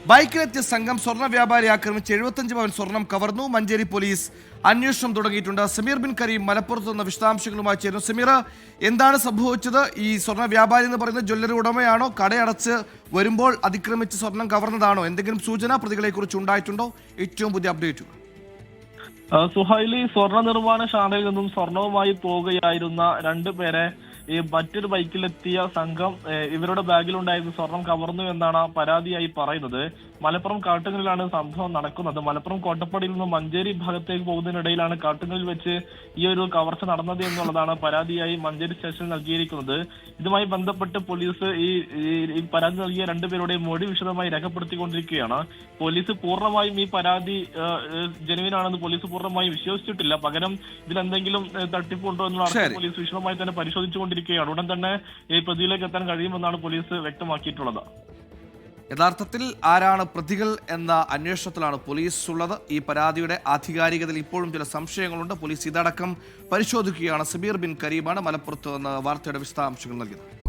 ബൈക്കിലെത്തിയ സംഘം സ്വർണ്ണ വ്യാപാരി ആക്രമിച്ച് 75 പവൻ സ്വർണം കവർന്നു. മഞ്ചേരി പോലീസ് അന്വേഷണം തുടങ്ങിയിട്ടുണ്ട്. സമീർ ബിൻ കരീം മലപ്പുറത്ത് നിന്ന് വിശദാംശങ്ങളുമായി ചേരുന്നു. സമീർ, എന്താണ് സംഭവിച്ചത്? ഈ സ്വർണ്ണ വ്യാപാരി എന്ന് പറയുന്ന ജ്വല്ലറി ഉടമയാണോ? കടയടച്ച് വരുമ്പോൾ അതിക്രമിച്ച് സ്വർണം കവർന്നതാണോ? എന്തെങ്കിലും സൂചന പ്രതികളെ കുറിച്ച് ഉണ്ടായിട്ടുണ്ടോ? ഏറ്റവും പുതിയ അപ്ഡേറ്റ്. സുഹൈലി, സ്വർണ്ണ നിർമ്മാണശാലയിൽ നിന്നും സ്വർണവുമായി പോവുകയായിരുന്ന രണ്ടുപേരെ ഈ മറ്റൊരു ബൈക്കിലെത്തിയ സംഘം ഇവരുടെ ബാഗിലുണ്ടായിരുന്ന സ്വർണം കവർന്നു എന്നാണ് പരാതിയായി പറയുന്നത്. മലപ്പുറം കാട്ടുങ്ങലിലാണ് സംഭവം നടക്കുന്നത്. മലപ്പുറം കോട്ടപ്പടിയിൽ നിന്ന് മഞ്ചേരി ഭാഗത്തേക്ക് പോകുന്നതിനിടയിലാണ് കാട്ടുങ്ങലിൽ വെച്ച് ഈ ഒരു കവർച്ച നടന്നത് എന്നുള്ളതാണ് പരാതിയായി മഞ്ചേരി സ്റ്റേഷനിൽ നൽകിയിരിക്കുന്നത്. ഇതുമായി ബന്ധപ്പെട്ട് പോലീസ് ഈ പരാതി നൽകിയ രണ്ടുപേരുടെ മൊഴി വിശദമായി രേഖപ്പെടുത്തിക്കൊണ്ടിരിക്കുകയാണ്. പോലീസ് പൂർണ്ണമായും ഈ പരാതി ജനുവിനാണെന്ന് പോലീസ് പൂർണ്ണമായും വിശ്വസിച്ചിട്ടില്ല. പകരം ഇതിലെന്തെങ്കിലും തട്ടിപ്പുണ്ടോ എന്നുള്ള പോലീസ് വിശദമായി തന്നെ പരിശോധിച്ചുകൊണ്ടിരിക്കുകയാണ്. ഉടൻ തന്നെ ഈ പ്രതിയിലേക്ക് എത്താൻ കഴിയുമെന്നാണ് പോലീസ് വ്യക്തമാക്കിയിട്ടുള്ളത്. യഥാർത്ഥത്തിൽ ആരാണ് പ്രതികൾ എന്ന അന്വേഷണത്തിലാണ് പോലീസ് ഉള്ളത്. ഈ പരാതിയുടെ ആധികാരികതയിൽ ഇപ്പോഴും ചില സംശയങ്ങളുണ്ട്. പോലീസ് ഇതടക്കം പരിശോധിക്കുകയാണ്. സമീർ ബിൻ കരീമാണ് മലപ്പുറത്ത് നിന്ന് വാർത്തയുടെ വിശദാംശങ്ങൾ നൽകിയത്.